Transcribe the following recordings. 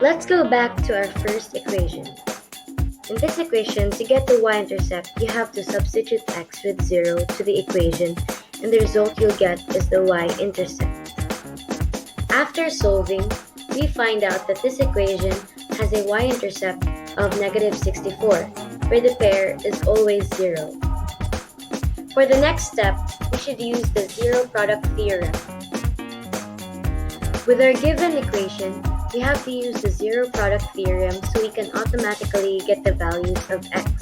Let's go back to our first equation. In this equation, to get the y-intercept, you have to substitute x with 0 to the equation, and the result you'll get is the y-intercept. After solving, we find out that this equation has a y-intercept of negative 64, where the pair is always 0. For the next step, we should use the zero product theorem. With our given equation, we have to use the zero product theorem so we can automatically get the values of x.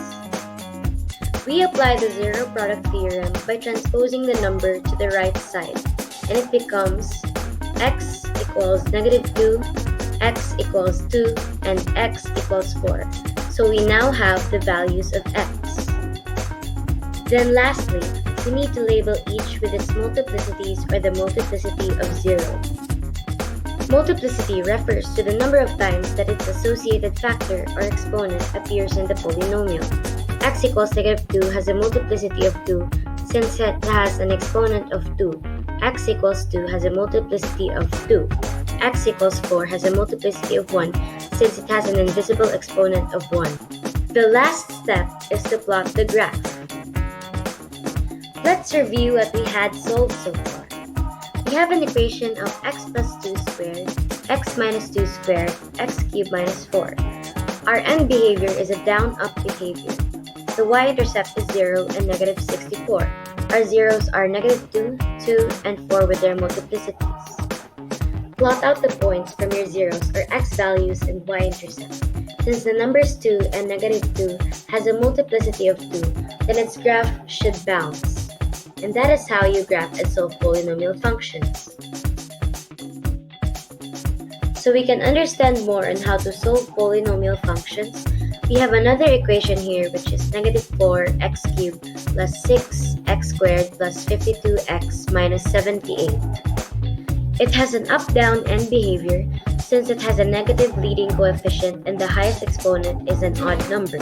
We apply the zero product theorem by transposing the number to the right side, and it becomes x equals negative 2, x equals 2, and x equals 4. So we now have the values of x. Then lastly, we need to label each with its multiplicities or the multiplicity of 0. Multiplicity refers to the number of times that its associated factor or exponent appears in the polynomial. X equals negative 2 has a multiplicity of 2 since it has an exponent of 2. X equals 2 has a multiplicity of 2. X equals 4 has a multiplicity of 1 since it has an invisible exponent of 1. The last step is to plot the graph. Let's review what we had solved so far. We have an equation of x plus 2 squared, x minus 2 squared, x cubed minus 4. Our end behavior is a down-up behavior. The y-intercept is 0 and negative 64. Our zeros are negative 2, 2, and 4 with their multiplicities. Plot out the points from your zeros or x values and y-intercept. Since the numbers 2 and negative 2 has a multiplicity of 2, then its graph should bounce. And that is how you graph and solve polynomial functions. So we can understand more on how to solve polynomial functions. We have another equation here, which is negative 4x cubed plus 6x squared plus 52x minus 78. It has an up-down end behavior since it has a negative leading coefficient and the highest exponent is an odd number.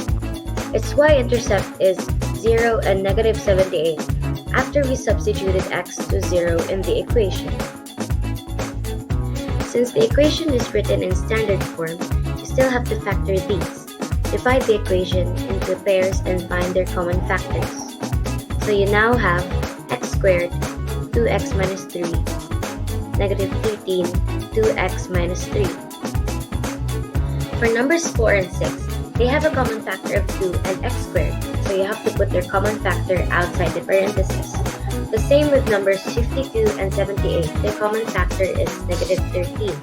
Its y-intercept is 0 and negative 78 after we substituted x to 0 in the equation. Since the equation is written in standard form, you still have to factor these. Divide the equation into pairs and find their common factors. So you now have x squared, 2x minus 3, negative 13, 2x minus 3. For numbers 4 and 6, they have a common factor of 2 and x squared, so you have to put their common factor outside the parentheses. The same with numbers 52 and 78, their common factor is negative 13.